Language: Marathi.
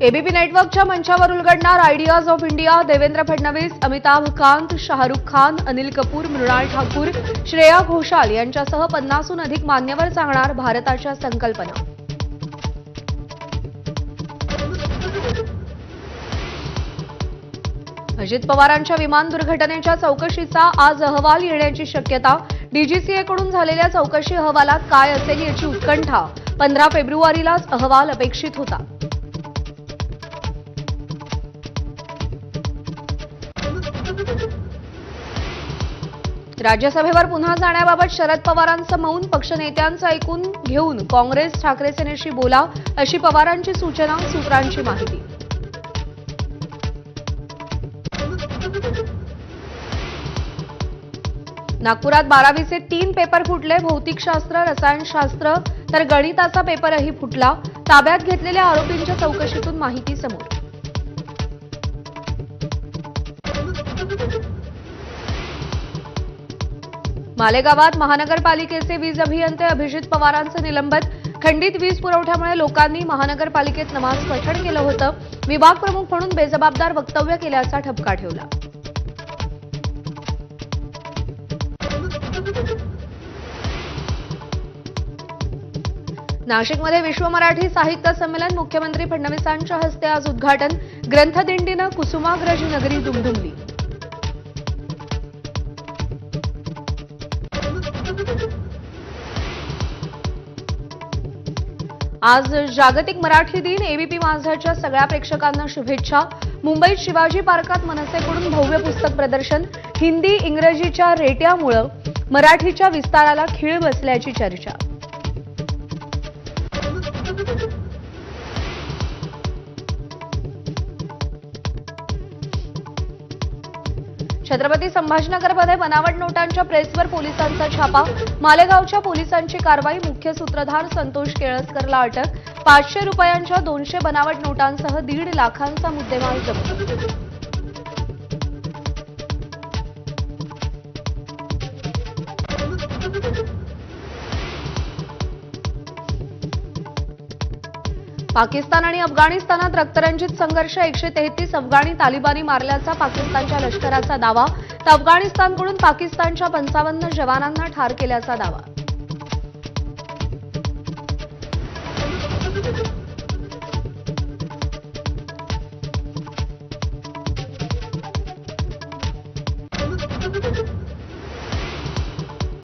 एबीपी नेटवर्कच्या मंचावर उलगडणार ideas of India. Devendra Fadnavis, Amitabh Kant, Shahrukh Khan, Anil Kapoor, Mrunal Thakur, Shreya Ghoshal यांच्यासह 50हून अधिक मान्यवर सांगणार भारताच्या संकल्पना। अजित पवारांच्या विमान दुर्घटनेच्या चौकशीचा आज अहवाल येण्याची शक्यता। डीजीसीएकडून झालेल्या चौकशी अहवालात काय असेल याची उत्कंठा। 15 फेब्रुवारीलाच अहवाल अपेक्षित होता। राज्यसभेवर पुन्हा जाण्याबाबत शरद पवारांचं मौन। पक्षनेत्यांचं ऐकून घेऊन काँग्रेस ठाकरे सेनेशी बोला, अशी पवारांची सूचना। सूत्रांची माहिती। नागपुरात 12वीचे 3 पेपर फुटले। भौतिकशास्त्र, रसायनशास्त्र तर गणिताचा पेपरही फुटला। ताब्यात घेतलेल्या आरोपींच्या चौकशीतून माहिती समोर। मालेगावात महानगरपालिकेचे वीज अभियंते अभिजित पवारांचं निलंबन। खंडित वीज पुरवठ्यामुळे लोकांनी महानगरपालिकेत नमाज पठण केलं होतं। विभाग प्रमुख म्हणून बेजबाबदार वक्तव्य केल्याचा ठपका ठेवला। नाशिकमध्ये विश्व मराठी साहित्य संमेलन। मुख्यमंत्री फडणवीसांच्या हस्ते आज उद्घाटन। ग्रंथदिंडीनं कुसुमाग्रज नगरी दुमदुमली। आज जागतिक मराठी दिन। एबीपी माझाच्या सगळ्या प्रेक्षकांना शुभेच्छा। मुंबईत शिवाजी पार्कात मनसेकडून भव्य पुस्तक प्रदर्शन। हिंदी इंग्रजीच्या रेट्यामुळे मराठीच्या विस्ताराला खीळ बसल्याची चर्चा। छत्रपती संभाजीनगरमध्ये बनावट नोटांच्या प्रेसवर पोलिसांचा छापा। मालेगावच्या पोलिसांची कारवाई। मुख्य सूत्रधार संतोष केळसकरला अटक। 500 रुपयांच्या 200 बनावट नोटांसह 1.5 लाखांचा मुद्देमाल जप्त। पाकिस्तान आणि अफगाणिस्तानात रक्तरंजित संघर्ष। 133 अफगाणी तालिबानी मारल्याचा पाकिस्तानच्या लष्कराचा दावा। तर अफगाणिस्तानकडून पाकिस्तानच्या 55 जवानांना ठार केल्याचा दावा।